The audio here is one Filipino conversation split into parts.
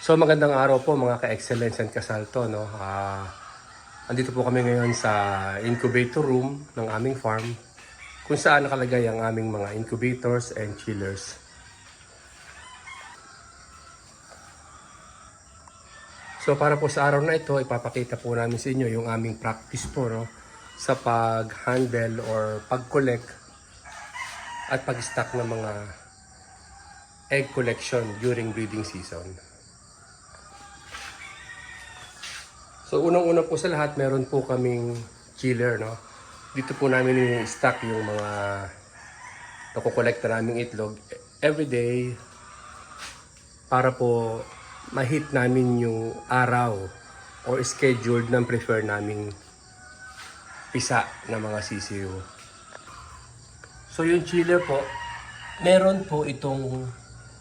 So magandang araw po mga ka-excellence and kasalto. No? Andito po kami ngayon sa incubator room ng aming farm kung saan nakalagay ang aming mga incubators and chillers. So para po sa araw na ito, ipapakita po namin sa inyo yung aming practice po, no? Sa pag-handle or pag-collect at pag-stock ng mga egg collection during breeding season. So unang-una po sa lahat, meron po kaming chiller, no? Dito po namin i-stock yung mga nakukolekta naming itlog everyday para po ma-hit namin yung araw or scheduled ng prefer naming pisa ng mga sisiyo. So yung chiller po, meron po itong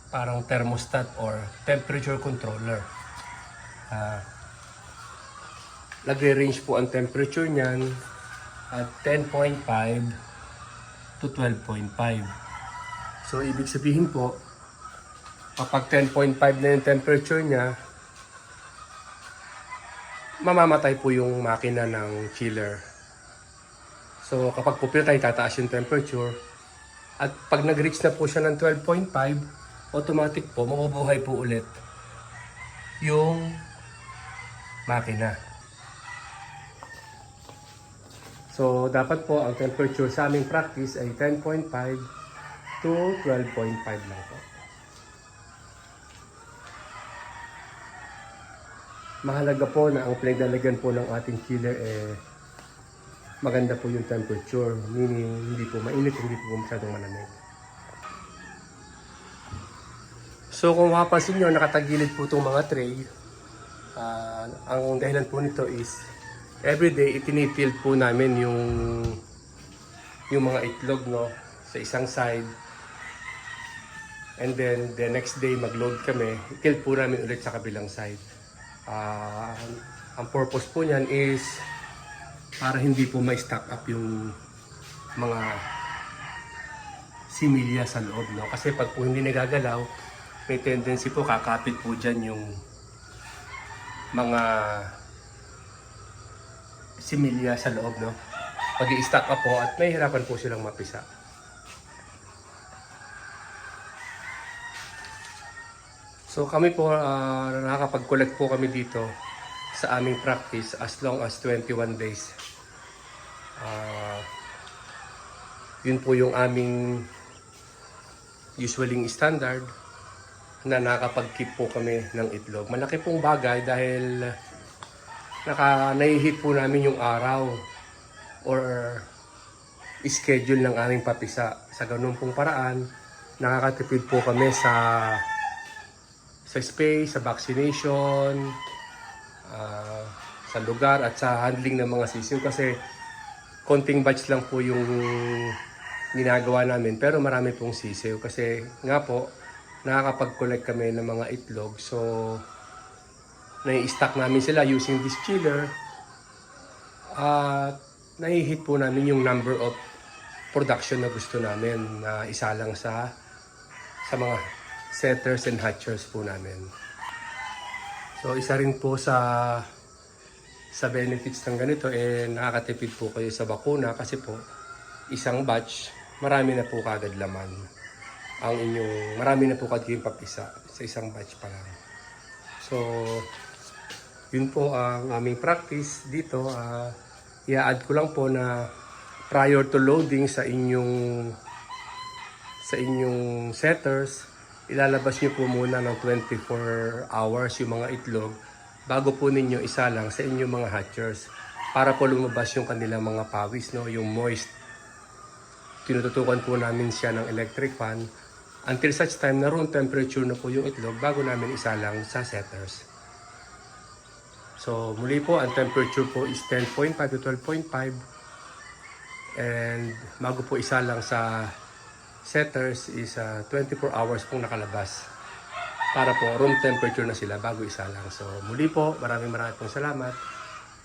parang thermostat or temperature controller. Nagre-range po ang temperature niyan at 10.5 to 12.5. So ibig sabihin po, kapag 10.5 na yung temperature niya, mamamatay po yung makina ng chiller. So kapag po tayo tataas yung temperature, at pag nag-reach na po siya ng 12.5, automatic po mabubuhay po ulit yung makina. So, dapat po ang temperature sa aming practice ay 10.5 to 12.5 lang po. Mahalaga po na ang pinaglalagyan po ng ating chiller maganda po yung temperature, meaning hindi po mainit, hindi po masyadong malamig. So, kung mapapansin nyo, nakatagilid po itong mga tray. Ang dahilan po nito is everyday itinitilt po namin yung mga itlog, no, sa isang side, and then the next day mag-load kami, tilt po namin ulit sa kabilang side. Ang purpose po niyan is para hindi po ma-stack up yung mga similya sa loob, no, kasi pag po hindi nagagalaw, may tendency po kakapit po dyan yung mga similya sa loob, no? Pag i-stack up po at may hirapan po silang mapisa. So kami po, nakakapag-collect po kami dito sa aming practice as long as 21 days. Yun po yung aming usually standard na nakakapag-keep po kami ng itlog. Malaki pong bagay dahil naihit po namin yung araw or schedule ng aming papisa. Sa ganun pong paraan, nakakatipid po kami sa space, sa vaccination, sa lugar at sa handling ng mga sisiw kasi konting batch lang po yung ginagawa namin pero marami pong sisiw kasi nga po nakakapag-collect kami ng mga itlog, so nai-stack namin sila using this chiller at nai-hit po namin yung number of production na gusto namin na isa lang sa mga setters and hatchers po namin. So isa rin po sa benefits ng ganito nakakatipid po kayo sa bakuna kasi po isang batch marami na po kagad laman ang inyong, marami na po kagad yung papisa sa isang batch pa lang. So yun po ang aming practice dito. I-add ko lang po na prior to loading sa inyong setters, ilalabas nyo po muna ng 24 hours yung mga itlog bago po ninyo isa lang sa inyong mga hatchers para po lumabas yung kanilang mga pawis, no, yung moist. Tinututukan po namin siya ng electric fan until such time na room temperature na po yung itlog bago namin isa lang sa setters. So muli po, ang temperature po is 10.5 to 12.5 and bago po isa lang sa setters is 24 hours pong nakalabas para po room temperature na sila bago isa lang. So muli po, maraming pong salamat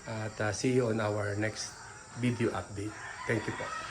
at see you on our next video update. Thank you po.